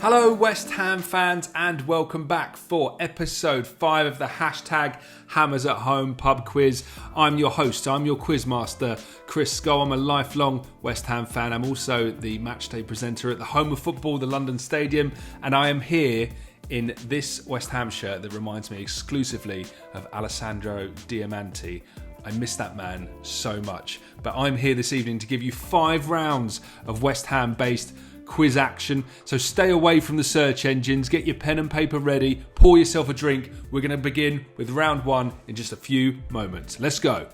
Hello West Ham fans and welcome back for episode 5 of the hashtag Hammers at Home pub quiz. I'm your host, I'm your quizmaster, Chris Skull. I'm a lifelong West Ham fan. I'm also the matchday presenter at the home of football, the London Stadium, and I am here in this West Ham shirt that reminds me exclusively of Alessandro Diamanti. I miss that man so much. But I'm here this evening to give you 5 rounds of West Ham based quiz action. So stay away from the search engines, get your pen and paper ready, pour yourself a drink. We're going to begin with round 1 in just a few moments. Let's go.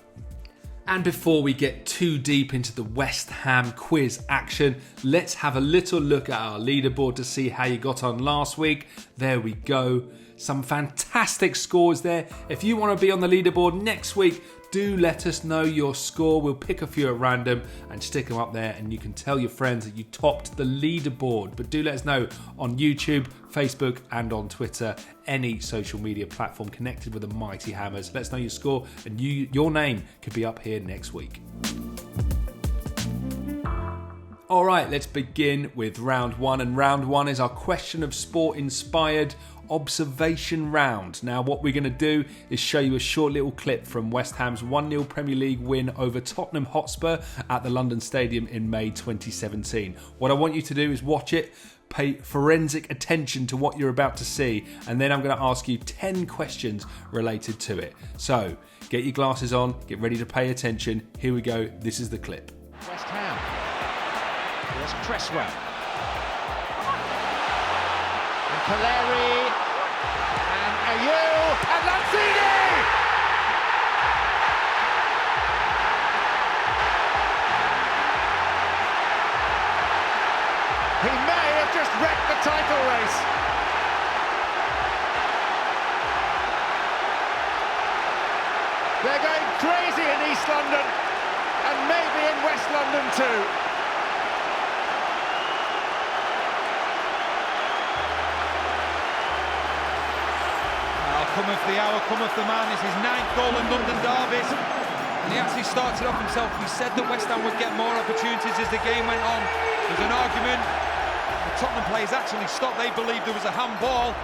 And before we get too deep into the West Ham quiz action, let's have a little look at our leaderboard to see how you got on last week. There we go. Some fantastic scores there. If you want to be on the leaderboard next week, do let us know your score. We'll pick a few at random and stick them up there, and you can tell your friends that you topped the leaderboard. But do let us know on YouTube, Facebook and on Twitter, any social media platform connected with the Mighty Hammers. Let us know your score and your name could be up here next week. Alright, let's begin with round 1, and round 1 is our question of sport inspired observation round. Now what we're going to do is show you a short little clip from West Ham's 1-0 Premier League win over Tottenham Hotspur at the London Stadium in May 2017. What I want you to do is watch it, pay forensic attention to what you're about to see, and then I'm going to ask you 10 questions related to it. So get your glasses on, get ready to pay attention. Here we go, this is the clip. West Ham. Here's Cresswell. And Caleri. And Ayew. And Lanzini! He may have just wrecked the title race. They're going crazy in East London. And maybe in West London too. Cometh the hour, cometh the man. It's his 9th goal in London derbies. And he actually started off himself. We said that West Ham would get more opportunities as the game went on. There's an argument. The Tottenham players actually stopped. They believed there was a handball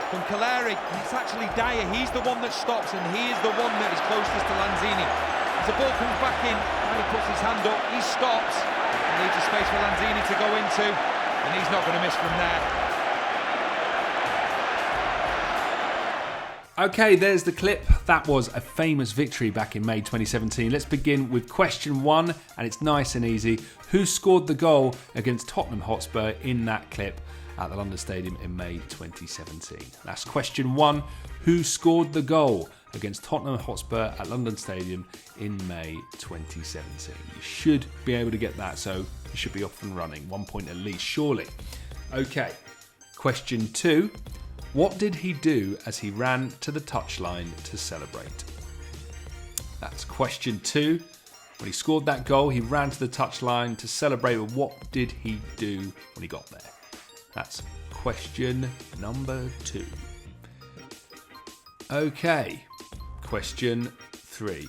from Caleri. And it's actually Dyer. He's the one that stops, and he is the one that is closest to Lanzini. As the ball comes back in, and he puts his hand up, he stops. And leaves a space for Lanzini to go into. And he's not going to miss from there. Okay, there's the clip. That was a famous victory back in May 2017. Let's begin with question 1, and it's nice and easy. Who scored the goal against Tottenham Hotspur in that clip at the London Stadium in May 2017? That's question 1. Who scored the goal against Tottenham Hotspur at London Stadium in May 2017? You should be able to get that, so you should be off and running. 1 point at least, surely. Okay, question 2. What did he do as he ran to the touchline to celebrate? That's question 2. When he scored that goal, he ran to the touchline to celebrate, but what did he do when he got there? That's question number 2. Okay, question 3.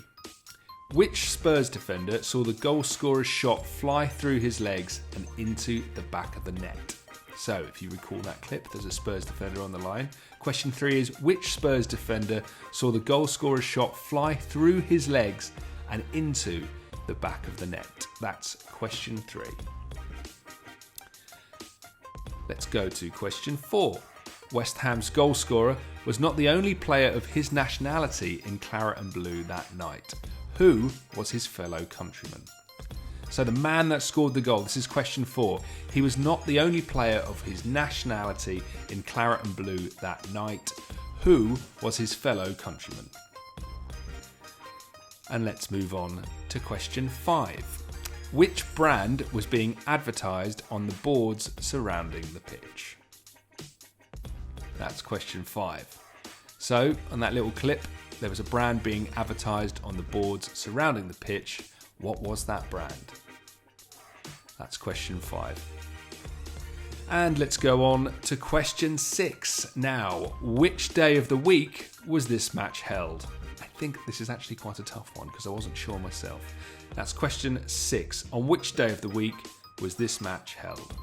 Which Spurs defender saw the goal scorer's shot fly through his legs and into the back of the net? So, if you recall that clip, there's a Spurs defender on the line. Question 3 is, which Spurs defender saw the goal scorer's shot fly through his legs and into the back of the net? That's question 3. Let's go to question 4. West Ham's goal scorer was not the only player of his nationality in claret and blue that night. Who was his fellow countryman? So the man that scored the goal, this is question 4, he was not the only player of his nationality in claret and blue that night. Who was his fellow countryman? And let's move on to question 5. Which brand was being advertised on the boards surrounding the pitch? That's question 5. So, on that little clip, there was a brand being advertised on the boards surrounding the pitch. What was that brand? That's question 5. And let's go on to question 6. Now, which day of the week was this match held? I think this is actually quite a tough one because I wasn't sure myself. That's question 6. On which day of the week was this match held?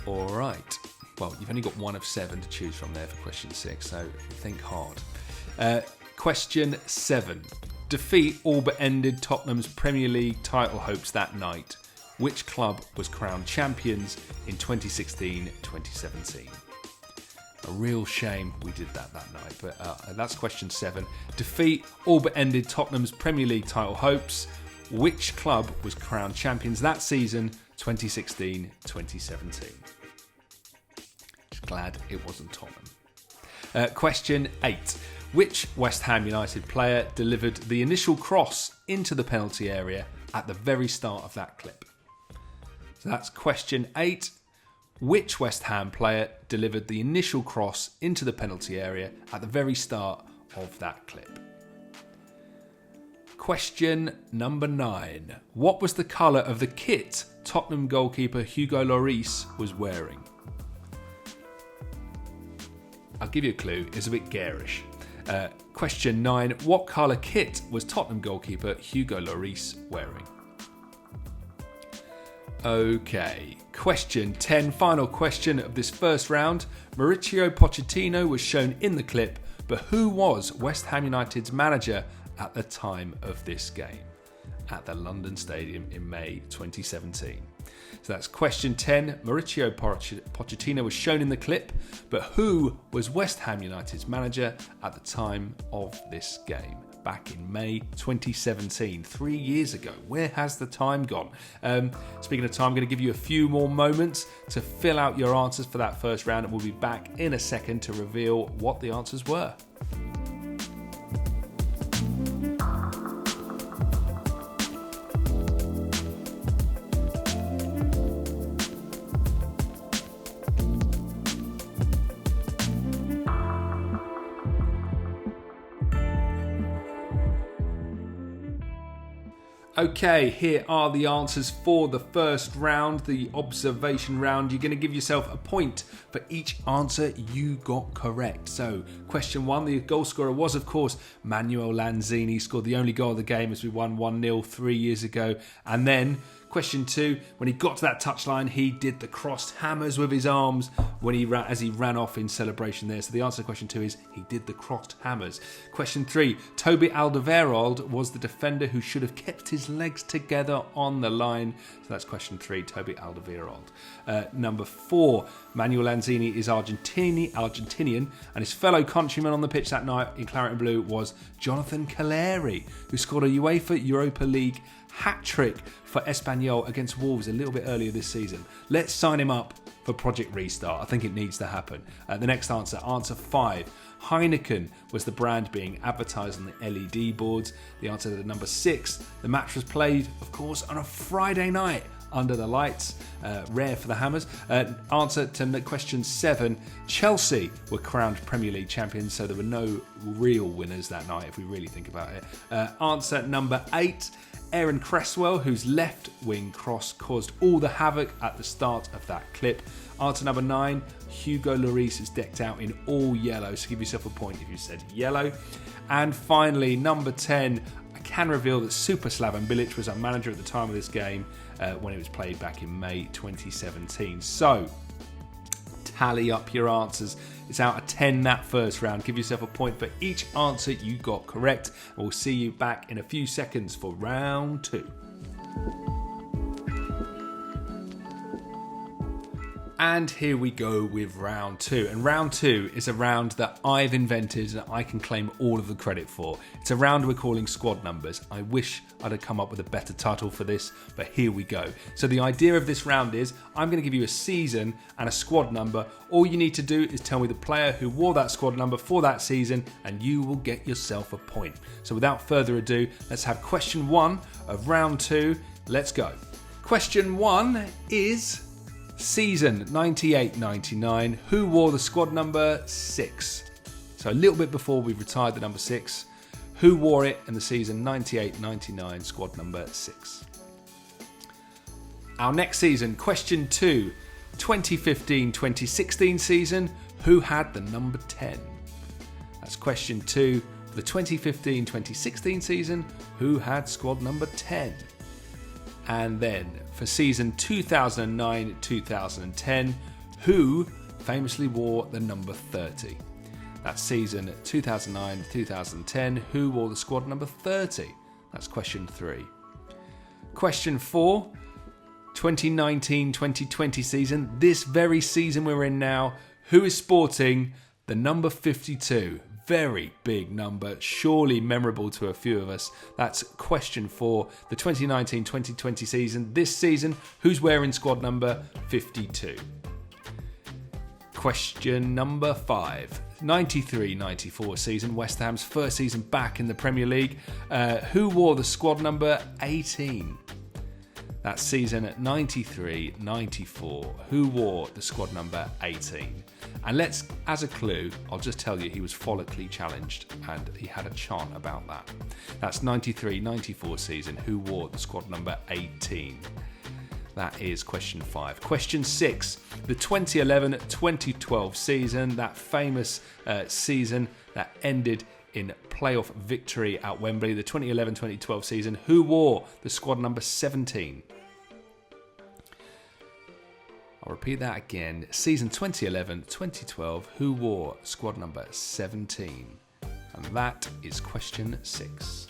All right. Well, you've only got one of 7 to choose from there for question 6, so think hard. Question 7. Defeat all but ended Tottenham's Premier League title hopes that night. Which club was crowned champions in 2016-2017? A real shame we did that night, but that's question 7. Defeat all but ended Tottenham's Premier League title hopes. Which club was crowned champions that season, 2016-2017? Just glad it wasn't Tottenham. Question 8. Which West Ham United player delivered the initial cross into the penalty area at the very start of that clip? So that's question 8. Which West Ham player delivered the initial cross into the penalty area at the very start of that clip? Question number 9. What was the colour of the kit Tottenham goalkeeper Hugo Lloris was wearing? I'll give you a clue, it's a bit garish. Question 9. What colour kit was Tottenham goalkeeper Hugo Lloris wearing? Okay, question 10, final question of this first round. Mauricio Pochettino was shown in the clip, but who was West Ham United's manager at the time of this game at the London Stadium in May 2017? So that's question 10. Mauricio Pochettino was shown in the clip, but who was West Ham United's manager at the time of this game? Back in May 2017, 3 years ago. Where has the time gone? Speaking of time, I'm going to give you a few more moments to fill out your answers for that first round, and we'll be back in a second to reveal what the answers were. Okay, here are the answers for the first round, the observation round. You're going to give yourself a point for each answer you got correct. So, question 1, the goal scorer was, of course, Manuel Lanzini. He scored the only goal of the game as we won 1-0 3 years ago. And then, question 2, when he got to that touchline, he did the crossed hammers with his arms as he ran off in celebration there. So the answer to question 2 is he did the crossed hammers. Question 3, Toby Alderweireld was the defender who should have kept his legs together on the line. So that's question 3, Toby Alderweireld. Number 4, Manuel Lanzini is Argentinian, and his fellow countryman on the pitch that night in claret and blue was Jonathan Calleri, who scored a UEFA Europa League hat-trick for Espanyol against Wolves a little bit earlier this season. Let's sign him up for Project Restart. I think it needs to happen. The next answer 5. Heineken was the brand being advertised on the LED boards. The answer to number 6. The match was played, of course, on a Friday night under the lights. Rare for the Hammers. Answer to question 7. Chelsea were crowned Premier League champions, so there were no real winners that night if we really think about it. Answer number 8. Aaron Cresswell, whose left wing cross caused all the havoc at the start of that clip. Answer number 9, Hugo Lloris is decked out in all yellow, so give yourself a point if you said yellow. And finally, number 10, I can reveal that Super Slaven Bilic was our manager at the time of this game when it was played back in May 2017. So, tally up your answers. It's out of 10 that first round. Give yourself a point for each answer you got correct. And we'll see you back in a few seconds for round 2. And here we go with round 2. And round 2 is a round that I've invented and I can claim all of the credit for. It's a round we're calling squad numbers. I wish I'd have come up with a better title for this, but here we go. So the idea of this round is I'm going to give you a season and a squad number. All you need to do is tell me the player who wore that squad number for that season and you will get yourself a point. So without further ado, let's have question 1 of round 2. Let's go. Question 1 is season 98-99. Who wore the squad number 6? So a little bit before we retired the number 6. Who wore it in the season 98-99 squad number 6? Our next season, question 2. 2015-2016 season. Who had the number 10? That's question 2. For the 2015-2016 season, who had squad number 10? And then for season 2009-2010, who famously wore the number 30? That's season 2009-2010. Who wore the squad number 30? That's question 3. Question 4. 2019-2020 season. This very season we're in now. Who is sporting the number 52? Very big number. Surely memorable to a few of us. That's question 4. The 2019-2020 season. This season, who's wearing squad number 52? Question number 5. 93-94 season, West Ham's first season back in the Premier League. Who wore the squad number 18? That season at 93-94. Who wore the squad number 18? And let's, as a clue, I'll just tell you he was follically challenged and he had a chant about that. That's 93-94 season. Who wore the squad number 18? That is question 5. Question 6. The 2011-2012 season, that famous season that ended in playoff victory at Wembley. The 2011-2012 season. Who wore the squad number 17? I'll repeat that again. Season 2011-2012. Who wore squad number 17? And that is question 6.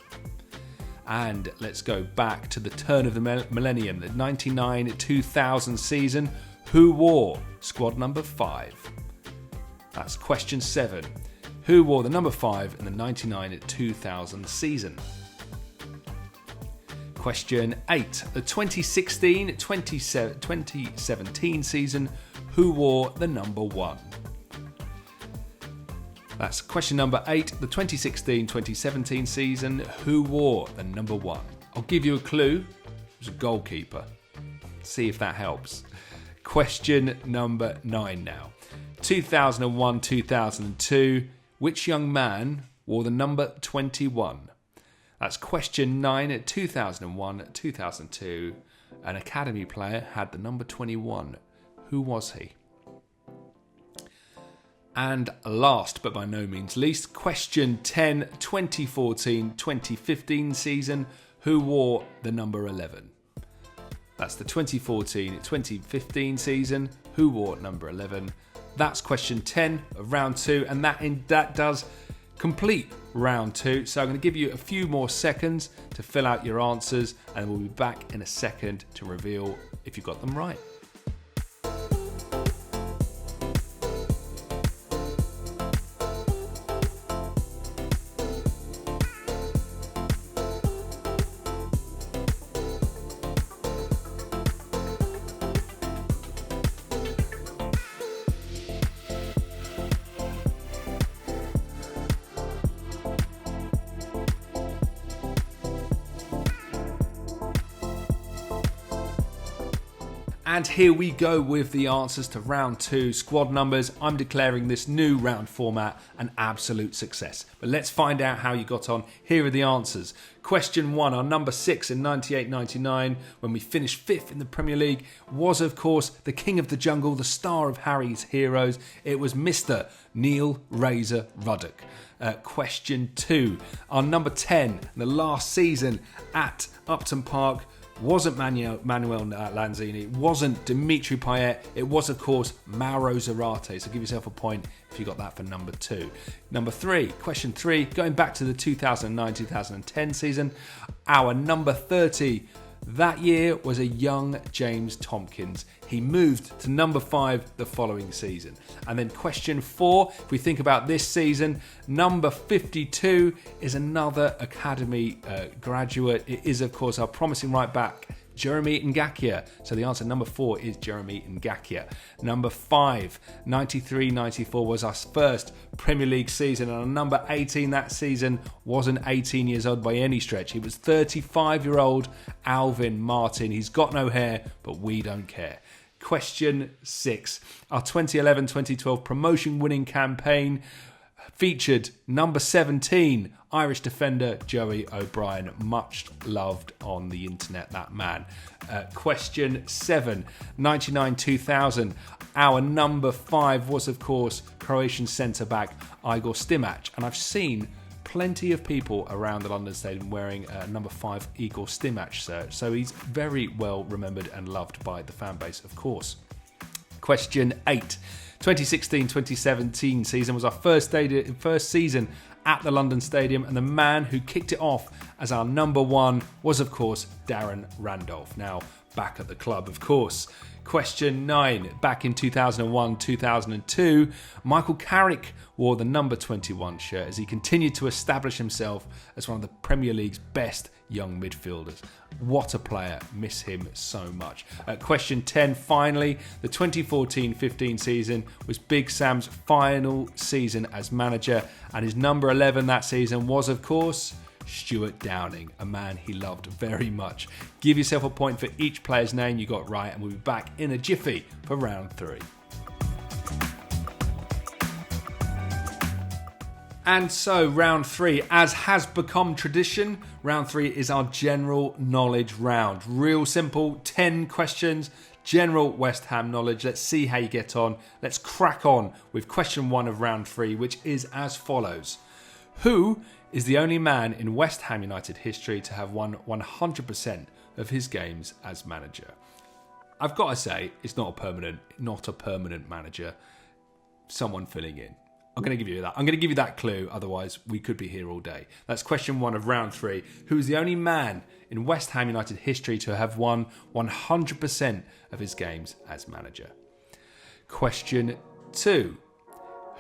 And let's go back to the turn of the millennium, the 99-2000 season. Who wore squad number 5? That's question 7. Who wore the number 5 in the 99-2000 season? Question 8. The 2016-2017 season. Who wore the number 1? That's question number 8, the 2016-2017 season. Who wore the number 1? I'll give you a clue. It was a goalkeeper. See if that helps. Question number 9 now. 2001-2002. Which young man wore the number 21? That's question 9 at 2001-2002. An academy player had the number 21. Who was he? And last but by no means least, question 10, 2014-2015 season. Who wore the number 11? That's the 2014-2015 season. Who wore number 11? That's question 10 of round 2, and that does complete round 2. So I'm going to give you a few more seconds to fill out your answers, and we'll be back in a second to reveal if you got them right. And here we go with the answers to round 2 squad numbers. I'm declaring this new round format an absolute success. But let's find out how you got on. Here are the answers. Question 1, our number 6 in 98-99, when we finished 5th in the Premier League, was of course the king of the jungle, the star of Harry's heroes. It was Mr. Neil Razor Ruddock. Question 2, our number 10, the last season at Upton Park, wasn't Manuel Lanzini, it wasn't Dimitri Payet, it was of course Mauro Zarate. So give yourself a point if you got that for number 2. Number 3, question 3, going back to the 2009-2010 season, our number 30 that year was a young James Tompkins. He moved to number 5 the following season. And then question 4, if we think about this season, number 52 is another academy graduate. It is, of course, our promising right back, Jeremy Ngakia. So the answer, number 4, is Jeremy Ngakia. Number 5, 93-94 was our first Premier League season. And our number 18 that season wasn't 18 years old by any stretch. He was 35-year-old Alvin Martin. He's got no hair, but we don't care. Question 6, our 2011-2012 promotion-winning campaign featured number 17, Irish defender Joey O'Brien, much loved on the internet, that man. Question 7, 99-2000, our number 5 was of course Croatian centre-back Igor Stimac, and I've seen plenty of people around the London Stadium wearing number 5 Igor Stimac shirt, so he's very well remembered and loved by the fan base, of course. Question 8. 2016-2017 season was our first season at the London Stadium, and the man who kicked it off as our number one was, of course, Darren Randolph. Now, back at the club, of course. Question 9. Back in 2001-2002, Michael Carrick wore the number 21 shirt as he continued to establish himself as one of the Premier League's best young midfielders. What a player. Miss him so much. Question 10. Finally, the 2014-15 season was Big Sam's final season as manager, and his number 11 that season was, of course, Stuart Downing, a man he loved very much. Give yourself a point for each player's name you got right, and we'll be back in a jiffy for round 3. And so, round 3, as has become tradition, round 3 is our general knowledge round. Real simple, 10 questions, general West Ham knowledge. Let's see how you get on. Let's crack on with question 1 of round 3, which is as follows. Who is the only man in West Ham United history to have won 100% of his games as manager? I've got to say, it's not a permanent manager. Someone filling in. I'm going to give you that. I'm going to give you that clue, otherwise we could be here all day. That's question 1 of round 3. Who is the only man in West Ham United history to have won 100% of his games as manager? Question 2.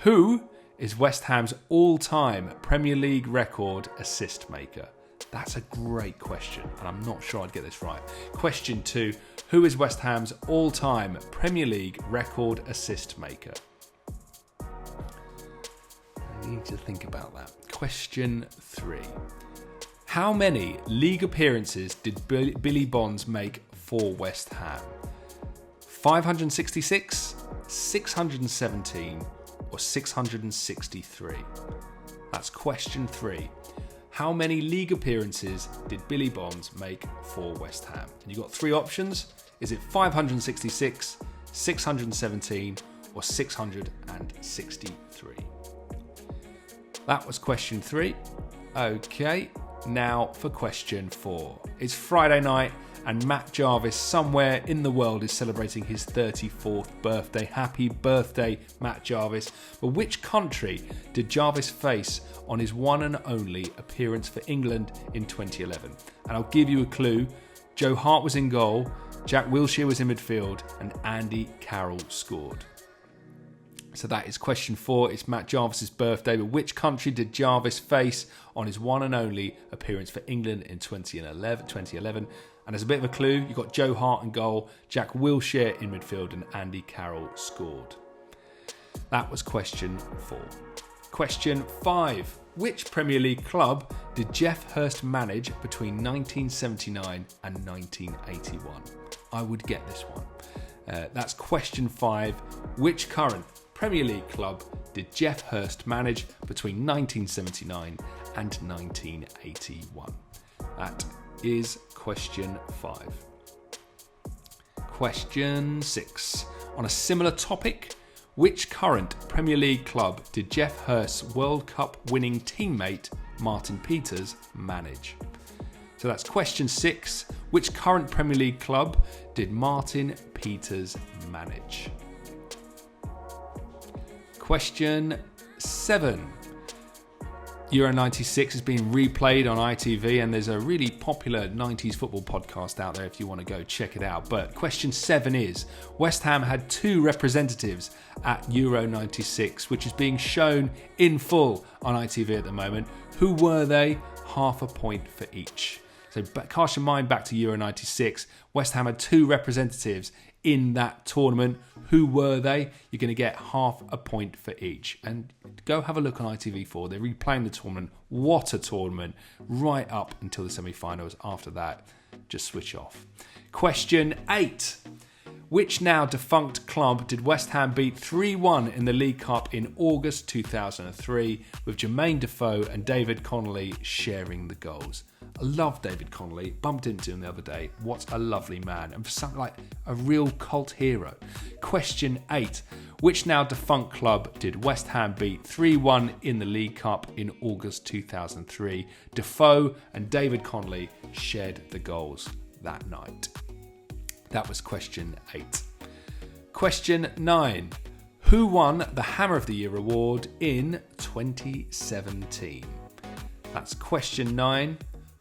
Who is West Ham's all-time Premier League record assist maker? That's a great question, and I'm not sure I'd get this right. Question 2. Who is West Ham's all-time Premier League record assist maker? I need to think about that. Question 3. How many league appearances did Billy Bonds make for West Ham? 566, 617, or 663? That's question 3. How many league appearances did Billy Bonds make for West Ham? And you've got 3 options. Is it 566, 617, or 663? That was question 3. Okay, now for question 4. It's Friday night and Matt Jarvis somewhere in the world is celebrating his 34th birthday. Happy birthday, Matt Jarvis. But which country did Jarvis face on his one and only appearance for England in 2011? And I'll give you a clue. Joe Hart was in goal, Jack Wilshere was in midfield, and Andy Carroll scored. So that is question 4. It's Matt Jarvis's birthday, but which country did Jarvis face on his one and only appearance for England in 2011? And as a bit of a clue, you've got Joe Hart in goal, Jack Wilshere in midfield, and Andy Carroll scored. That was question 4. Question 5. Which Premier League club did Geoff Hurst manage between 1979 and 1981? I would get this one. That's question 5. Which current Premier League club did Geoff Hurst manage between 1979 and 1981? That is question 5. Question 6. On a similar topic, which current Premier League club did Geoff Hurst's World Cup winning teammate Martin Peters manage? So that's question 6. Which current Premier League club did Martin Peters manage? Question 7. Euro 96 is being replayed on ITV, and there's a really popular 90s football podcast out there if you want to go check it out. But question 7 is, West Ham had 2 representatives at Euro 96, which is being shown in full on ITV at the moment. Who were they? Half a point for each. So cast your mind back to Euro 96. West Ham had 2 representatives in that tournament. Who were they? You're going to get half a point for each. And go have a look on ITV4. They're replaying the tournament. What a tournament. Right up until the semi-finals. After that, just switch off. Question 8. Which now defunct club did West Ham beat 3-1 in the League Cup in August 2003 with Jermaine Defoe and David Connolly sharing the goals? I love David Connolly. Bumped into him the other day. What a lovely man. And for something like a real cult hero. Question 8. Which now defunct club did West Ham beat 3-1 in the League Cup in August 2003? Defoe and David Connolly shared the goals that night. That was question 8. Question 9. Who won the Hammer of the Year award in 2017? That's question 9.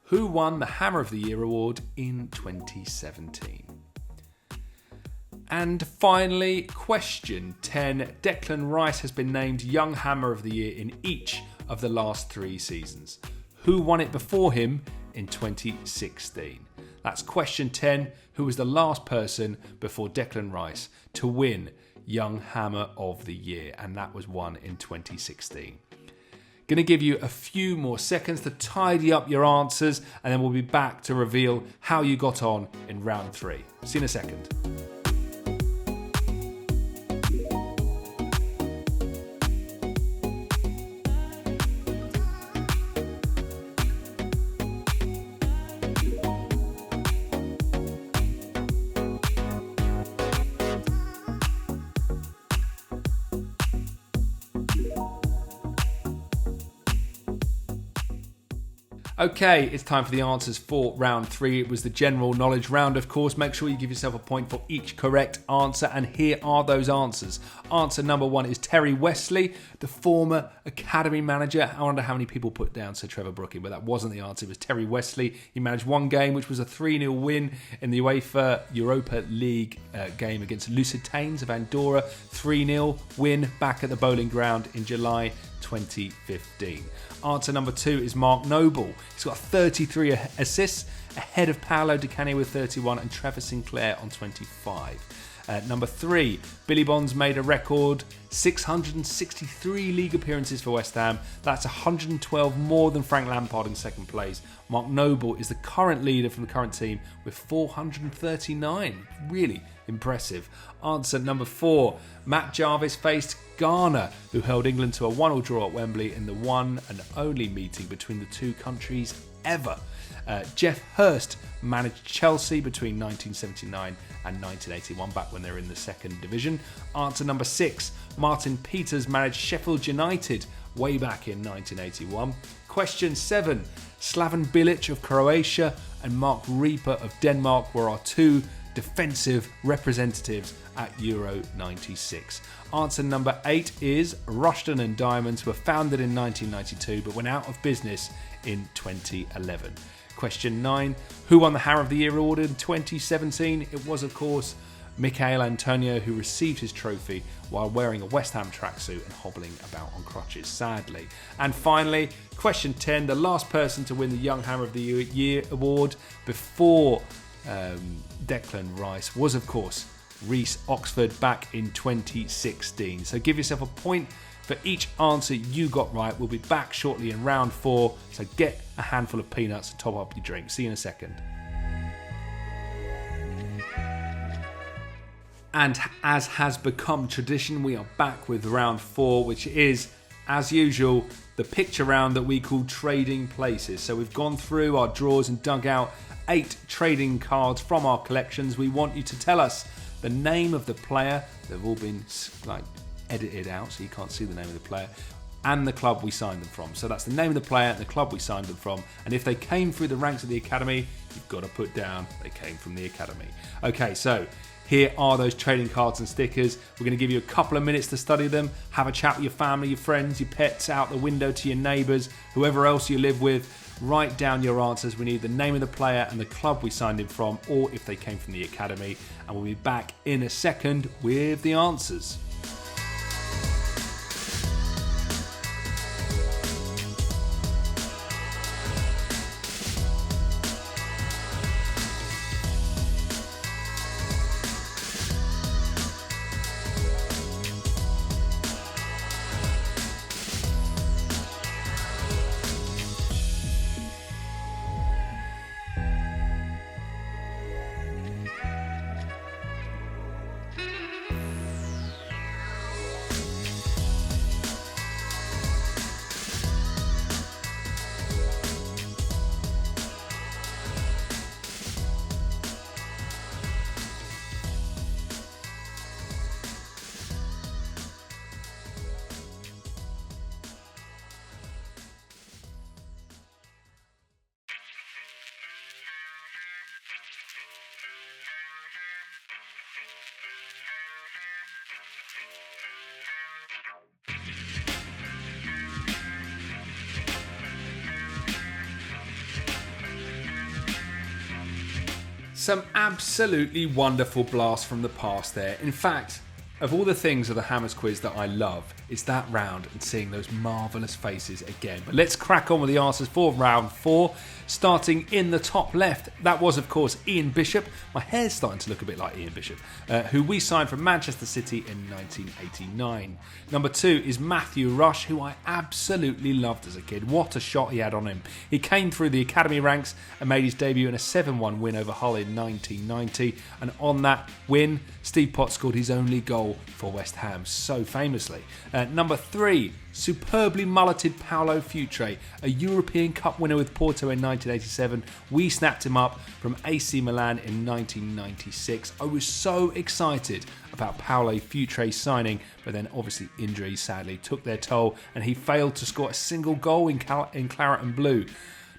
Who won the Hammer of the Year award in 2017? And finally, question 10. Declan Rice has been named Young Hammer of the Year in each of the last 3 seasons. Who won it before him in 2016? That's question 10. Who was the last person before Declan Rice to win Young Hammer of the Year? And that was won in 2016. Going to give you a few more seconds to tidy up your answers, and then we'll be back to reveal how you got on in round 3. See you in a second. Okay, it's time for the answers for round 3. It was the general knowledge round, of course. Make sure you give yourself a point for each correct answer, and here are those answers. Answer number 1 is Terry Wesley, the former academy manager. I wonder how many people put down Sir Trevor Brooking, but that wasn't the answer. It was Terry Wesley. He managed one game, which was a 3-0 win in the UEFA Europa League game against Lusitanes of Andorra. 3-0 win back at the Bowling Ground in July 2015. Answer number 2 is Mark Noble. He's got 33 assists, ahead of Paolo Di Canio with 31 and Trevor Sinclair on 25. Number 3, Billy Bonds made a record 663 league appearances for West Ham. That's 112 more than Frank Lampard in second place. Mark Noble is the current leader from the current team with 439. Really impressive. Answer number 4, Matt Jarvis faced Ghana, who held England to a 1-1 draw at Wembley in the one and only meeting between the two countries ever. Jeff Hurst managed Chelsea between 1979 and 1981, back when they were in the second division. Answer number 6, Martin Peters managed Sheffield United way back in 1981. Question 7, Slaven Bilic of Croatia and Mark Rieper of Denmark were our 2 defensive representatives at Euro 96. Answer number 8 is Rushden and Diamonds were founded in 1992 but went out of business in 2011. Question 9, who won the Hammer of the Year award in 2017? It was, of course, Michael Antonio, who received his trophy while wearing a West Ham tracksuit and hobbling about on crutches, sadly. And finally, question 10, the last person to win the Young Hammer of the Year award before Declan Rice was, of course, Reece Oxford back in 2016. So give yourself a point for each answer you got right. We'll be back shortly in round 4, so get a handful of peanuts to top up your drink. See you in a second. And as has become tradition, we are back with round 4, which is, as usual, the picture round that we call Trading Places. So we've gone through our drawers and dug out 8 trading cards from our collections. We want you to tell us the name of the player. They've all been edited out, so you can't see the name of the player, and the club we signed them from. So that's the name of the player and the club we signed them from. And if they came through the ranks of the academy, you've got to put down they came from the academy. Okay, so here are those trading cards and stickers. We're going to give you a couple of minutes to study them, have a chat with your family, your friends, your pets, out the window to your neighbours, whoever else you live with. Write down your answers. We need the name of the player and the club we signed him from, or if they came from the academy. And we'll be back in a second with the answers. Some absolutely wonderful blasts from the past there. In fact, of all the things of the Hammers quiz that I love, it's that round and seeing those marvellous faces again. But let's crack on with the answers for round 4. Starting in the top left, that was of course Ian Bishop. My hair's starting to look a bit like Ian Bishop, who we signed from Manchester City in 1989. Number 2 is Matthew Rush, who I absolutely loved as a kid. What a shot he had on him. He came through the academy ranks and made his debut in a 7-1 win over Hull in 1990. And on that win, Steve Potts scored his only goal for West Ham so famously. Number 3, superbly mulleted Paulo Futre, a European Cup winner with Porto in 1987. We snapped him up from AC Milan in 1996. I was so excited about Paulo Futre's signing, but then obviously injuries sadly took their toll and he failed to score a single goal in claret and blue.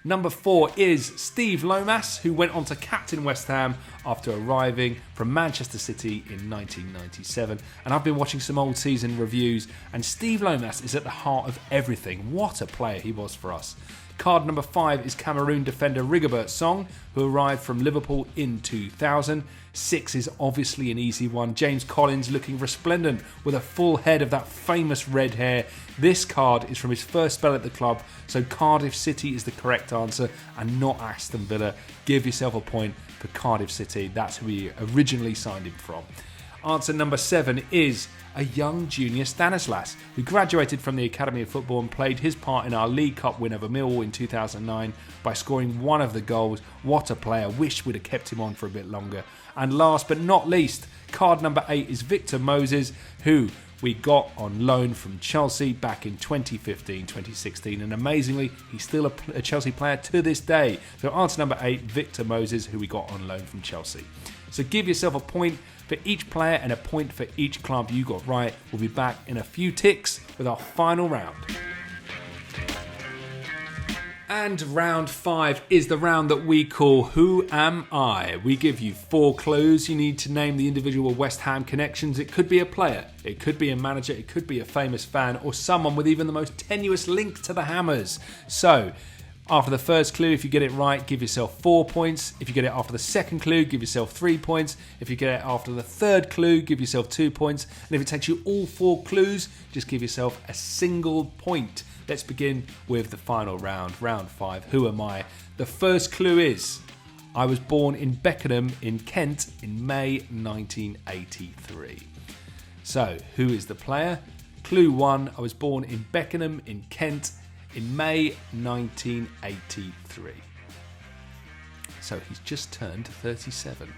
Number 4 is Steve Lomas, who went on to captain West Ham after arriving from Manchester City in 1997. And I've been watching some old season reviews, and Steve Lomas is at the heart of everything. What a player he was for us. Card number 5 is Cameroon defender Rigobert Song, who arrived from Liverpool in 2000. 6 is obviously an easy one. James Collins looking resplendent with a full head of that famous red hair. This card is from his first spell at the club, so Cardiff City is the correct answer and not Aston Villa. Give yourself a point for Cardiff City. That's who we originally signed him from. Answer number 7 is a young junior Stanislas, who graduated from the Academy of Football and played his part in our League Cup win over Millwall in 2009 by scoring one of the goals. What a player. Wish we'd have kept him on for a bit longer. And last but not least, card number 8 is Victor Moses, who we got on loan from Chelsea back in 2015-2016, and amazingly he's still a Chelsea player to this day. So answer number 8, Victor Moses, who we got on loan from Chelsea. So give yourself a point for each player and a point for each club you got right. We'll be back in a few ticks with our final round. And round 5 is the round that we call Who Am I? We give you 4 clues. You need to name the individual West Ham connections. It could be a player, it could be a manager, it could be a famous fan, or someone with even the most tenuous link to the Hammers. So, after the first clue, if you get it right, give yourself 4 points. If you get it after the second clue, give yourself 3 points. If you get it after the third clue, give yourself 2 points. And if it takes you all 4 clues, just give yourself a single point. Let's begin with the final round, round 5. Who am I? The first clue is, I was born in Beckenham in Kent in May 1983. So, who is the player? Clue 1, I was born in Beckenham in Kent in May 1983. So he's just turned 37.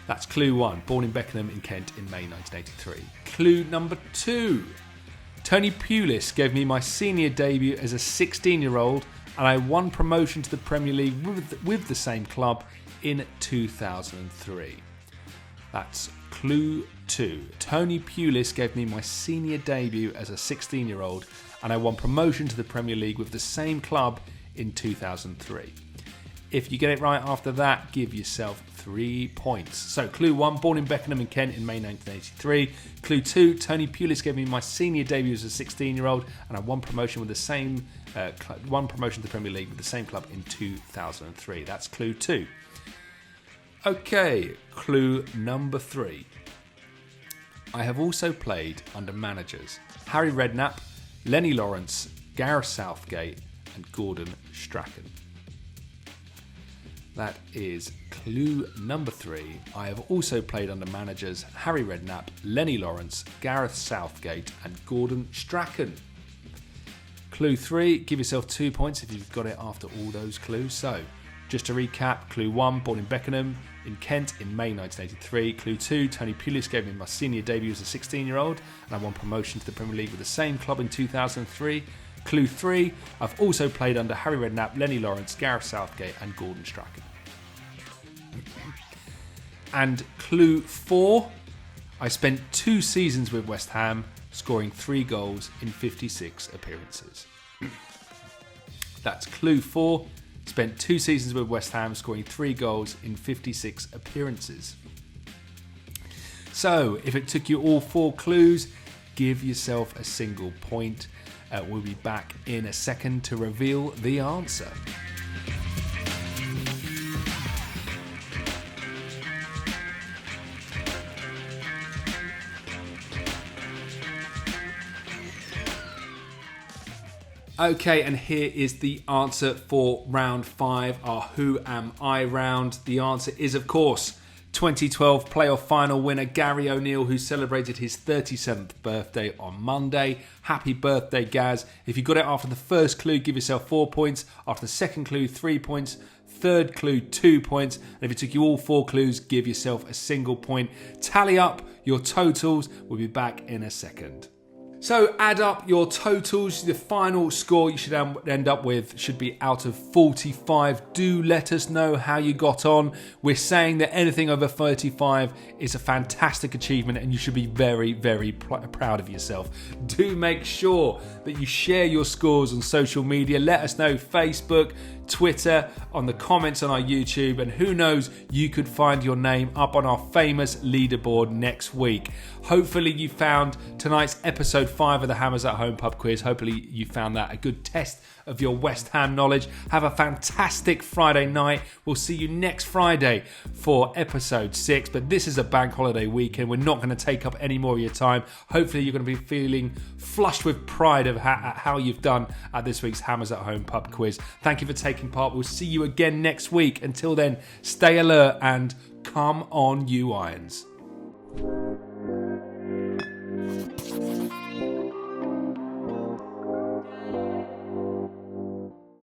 That's clue 1, born in Beckenham in Kent in May 1983. Clue number 2. Tony Pulis gave me my senior debut as a 16-year-old and I won promotion to the Premier League with the same club in 2003. That's clue 2. Tony Pulis gave me my senior debut as a 16-year-old and I won promotion to the Premier League with the same club in 2003. If you get it right after that, give yourself 3 points. So, clue 1, born in Beckenham in Kent in May 1983. Clue 2, Tony Pulis gave me my senior debut as a 16-year-old and I won promotion with the same promotion to the Premier League with the same club in 2003. That's clue 2. Okay, clue number 3. I have also played under managers Harry Redknapp, Lenny Lawrence, Gareth Southgate and Gordon Strachan. That is clue number 3. I have also played under managers Harry Redknapp, Lenny Lawrence, Gareth Southgate and Gordon Strachan. Clue 3, give yourself 2 points if you've got it after all those clues. So, just to recap, clue 1, born in Beckenham in Kent in May 1983. Clue 2, Tony Pulis gave me my senior debut as a 16-year-old and I won promotion to the Premier League with the same club in 2003. Clue 3, I've also played under Harry Redknapp, Lenny Lawrence, Gareth Southgate and Gordon Strachan. And clue 4, I spent 2 seasons with West Ham, scoring 3 goals in 56 appearances. That's clue 4. Spent 2 seasons with West Ham, scoring 3 goals in 56 appearances. So, if it took you all 4 clues, give yourself a single point. We'll be back in a second to reveal the answer. Okay, and here is the answer for round 5, our Who Am I round. The answer is, of course, 2012 playoff final winner Gary O'Neill, who celebrated his 37th birthday on Monday. Happy birthday, Gaz. If you got it after the first clue, give yourself 4 points. After the second clue, 3 points. Third clue, 2 points. And if it took you all 4 clues, give yourself a single point. Tally up your totals. We'll be back in a second. So add up your totals. The final score you should end up with should be out of 45. Do let us know how you got on. We're saying that anything over 35 is a fantastic achievement and you should be very, very proud of yourself. Do make sure that you share your scores on social media. Let us know, Facebook, Twitter, on the comments on our YouTube, and who knows, you could find your name up on our famous leaderboard next week. Hopefully you found tonight's episode 5 of the Hammers at Home pub quiz. Hopefully you found that a good test of your West Ham knowledge. Have a fantastic Friday night. We'll see you next Friday for episode 6, but this is a bank holiday weekend. We're not going to take up any more of your time. Hopefully you're going to be feeling flushed with pride of how you've done at this week's Hammers at Home pub quiz. Thank you for taking part. We'll see you again next week. Until then, stay alert and come on, you Irons.